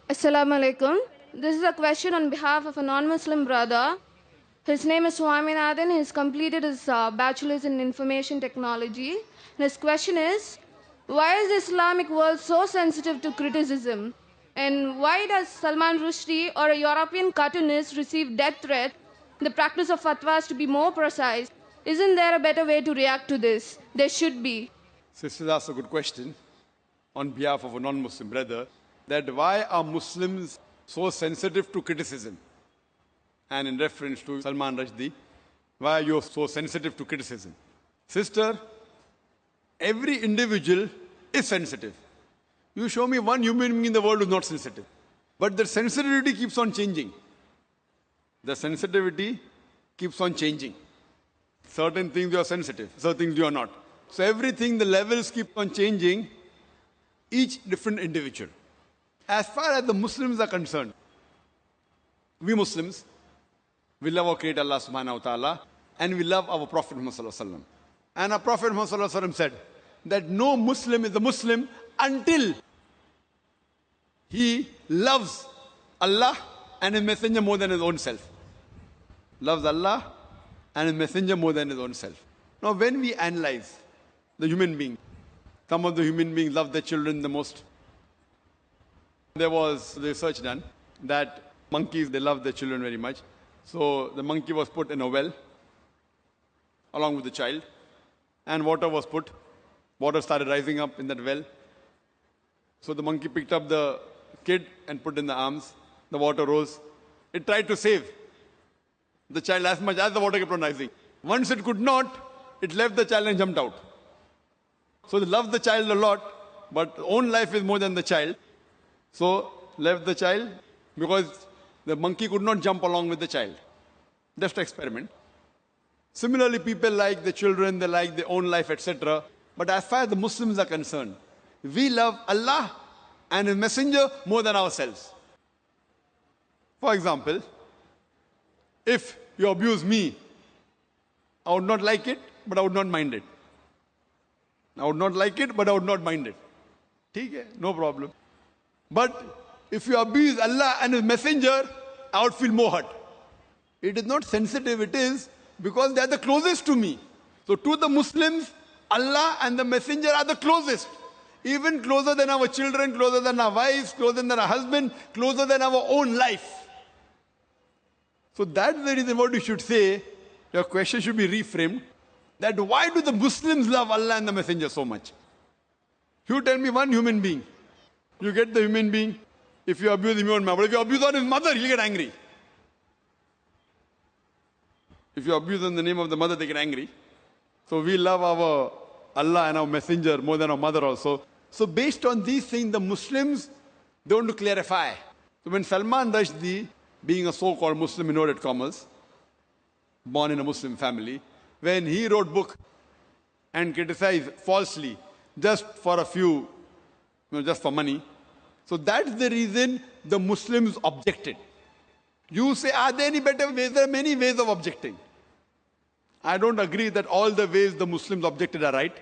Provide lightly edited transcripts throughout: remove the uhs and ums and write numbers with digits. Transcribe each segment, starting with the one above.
Assalamu alaikum. This is a question on behalf of a non-Muslim brother. His name is Swaminathan. He's completed his bachelor's in information technology. And his question is, why is the Islamic world so sensitive to criticism? And why does Salman Rushdie or a European cartoonist receive death threats? The practice of fatwas to be more precise. Isn't there a better way to react to this? There should be. Sister asked a good question on behalf of a non-Muslim brother, that why are Muslims so sensitive to criticism? And in reference to Salman Rushdie, why are you so sensitive to criticism? Sister, every individual is sensitive. You show me one human being in the world who is not sensitive. But the sensitivity keeps on changing. The sensitivity keeps on changing. Certain things you are sensitive, certain things you are not. So everything, the levels keep on changing, each different individual. As far as the Muslims are concerned, we Muslims, we love our Creator Allah subhanahu wa ta'ala, and we love our Prophet Muhammad sallallahu alaihi wasallam. And our Prophet Muhammad sallallahu alaihi wasallam said that no Muslim is a Muslim until he loves Allah and His Messenger more than his own self. Loves Allah and His Messenger more than his own self. Now when we analyze the human being, some of the human beings love their children the most. There was research done that monkeys, they love their children very much. So the monkey was put in a well along with the child, and water was put. Water started rising up in that well. So the monkey picked up the kid and put in the arms. The water rose. It tried to save the child as much as the water kept on rising. Once it could not, it left the child and jumped out. So they loved the child a lot, but own life is more than the child. So left the child because the monkey could not jump along with the child. Just experiment. Similarly, people like the children, they like their own life, etc. But as far as the Muslims are concerned, we love Allah and His Messenger more than ourselves. For example, if you abuse me, I would not like it, but I would not mind it. I would not like it, but I would not mind it. ठीक है, no problem. But if you abuse Allah and His Messenger, I would feel more hurt. It is not sensitive, it is because they are the closest to me. So to the Muslims, Allah and the Messenger are the closest. Even closer than our children, closer than our wives, closer than our husband, closer than our own life. So that's the reason what you should say. Your question should be reframed. That why do the Muslims love Allah and the Messenger so much? You tell me one human being. You get the human being. If you abuse him, you won't mind. But if you abuse on his mother, he'll get angry. If you abuse in the name of the mother, they get angry. So we love our Allah and our Messenger more than our mother also. So based on these things, the Muslims, they want to clarify. So when Salman Rushdie, being a so-called Muslim, inverted commas, born in a Muslim family, when he wrote book and criticized falsely, just for a few, just for money. So that's the reason the Muslims objected. You say, are there any better ways? There are many ways of objecting. I don't agree that all the ways the Muslims objected are right.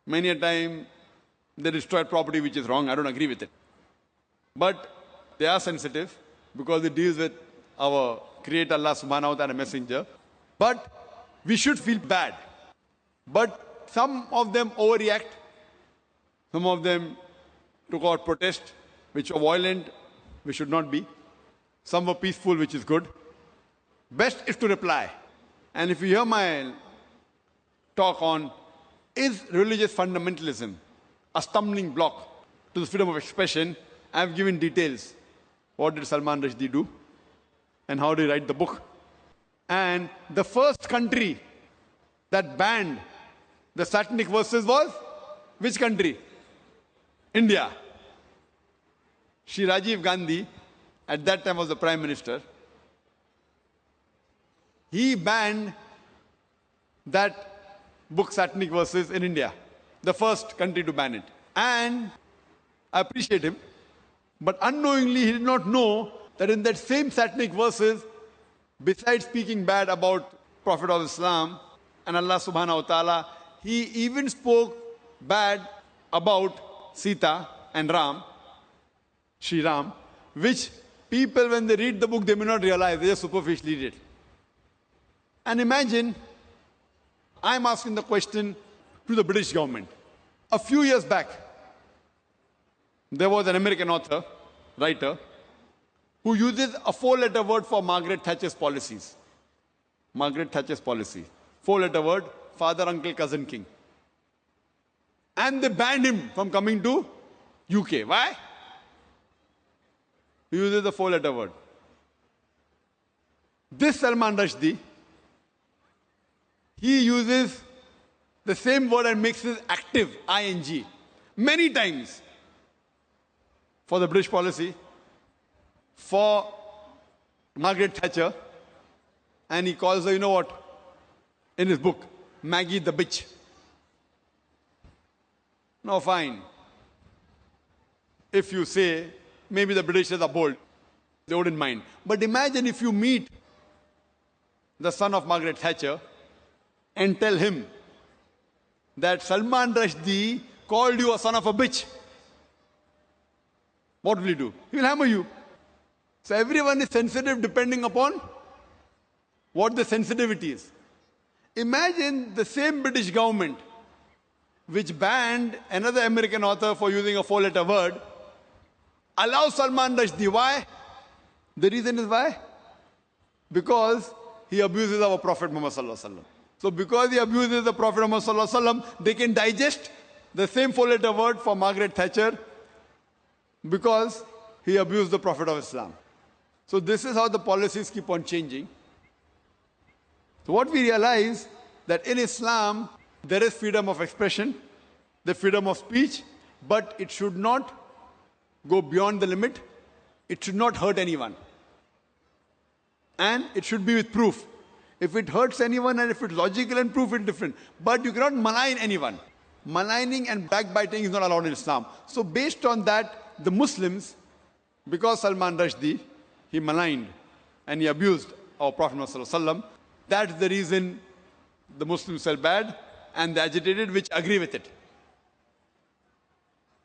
Many a time they destroyed property which is wrong. I don't agree with it. But they are sensitive because it deals with our Creator Allah subhanahu wa ta'ala Messenger. But we should feel bad. But some of them overreact. Some of them took out protest, which were violent, which should not be. Some were peaceful, which is good. Best is to reply. And if you hear my talk on, is religious fundamentalism a stumbling block to the freedom of expression, I have given details. What did Salman Rushdie do? And how did he write the book? And the first country that banned the satanic verses was which country? India. Shri Rajiv Gandhi, at that time was the Prime Minister. He banned that book, Satanic Verses, in India. The first country to ban it. And I appreciate him. But unknowingly, he did not know that in that same Satanic Verses, besides speaking bad about Prophet of Islam and Allah subhanahu wa ta'ala, he even spoke bad about Sita and Ram. Sri Ram, which people, when they read the book, they may not realize, they just superficially read it. And imagine, I'm asking the question to the British government. A few years back, there was an American author, writer, who uses a 4-letter word for Margaret Thatcher's policies. Margaret Thatcher's policy. 4-letter word, father, uncle, cousin, king. And they banned him from coming to UK. Why? He uses the 4-letter word. This Salman Rushdie, he uses the same word and makes it active, ing, many times for the British policy, for Margaret Thatcher, and he calls her, you know what, in his book, Maggie the bitch. Now fine. If you say, maybe the Britishers are bold, they wouldn't mind. But imagine if you meet the son of Margaret Thatcher and tell him that Salman Rushdie called you a son of a bitch. What will he do? He will hammer you. So everyone is sensitive depending upon what the sensitivity is. Imagine the same British government which banned another American author for using a 4-letter word, allows Salman Rushdie. Why? The reason is why? Because he abuses our Prophet Muhammad Sallallahu Alaihi Wasallam. So because he abuses the Prophet Muhammad Sallallahu Alaihi Wasallam, they can digest the same 4-letter word for Margaret Thatcher because he abused the Prophet of Islam. So this is how the policies keep on changing. So what we realize that in Islam, there is freedom of expression, the freedom of speech, but it should not go beyond the limit. It should not hurt anyone. And it should be with proof. If it hurts anyone and if it's logical and proof, it's different. But you cannot malign anyone. Maligning and backbiting is not allowed in Islam. So based on that, the Muslims, because Salman Rushdie, he maligned and he abused our Prophet ﷺ, that's the reason the Muslims felt bad and they agitated, which agree with it.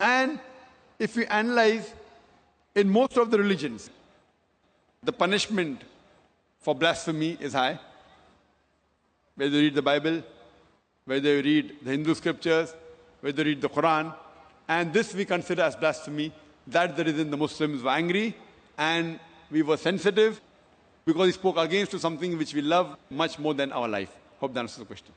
And if we analyze, in most of the religions, the punishment for blasphemy is high. Whether you read the Bible, whether you read the Hindu scriptures, whether you read the Quran, and this we consider as blasphemy. That's the reason the Muslims were angry and we were sensitive because he spoke against to something which we love much more than our life. Hope that answers the question.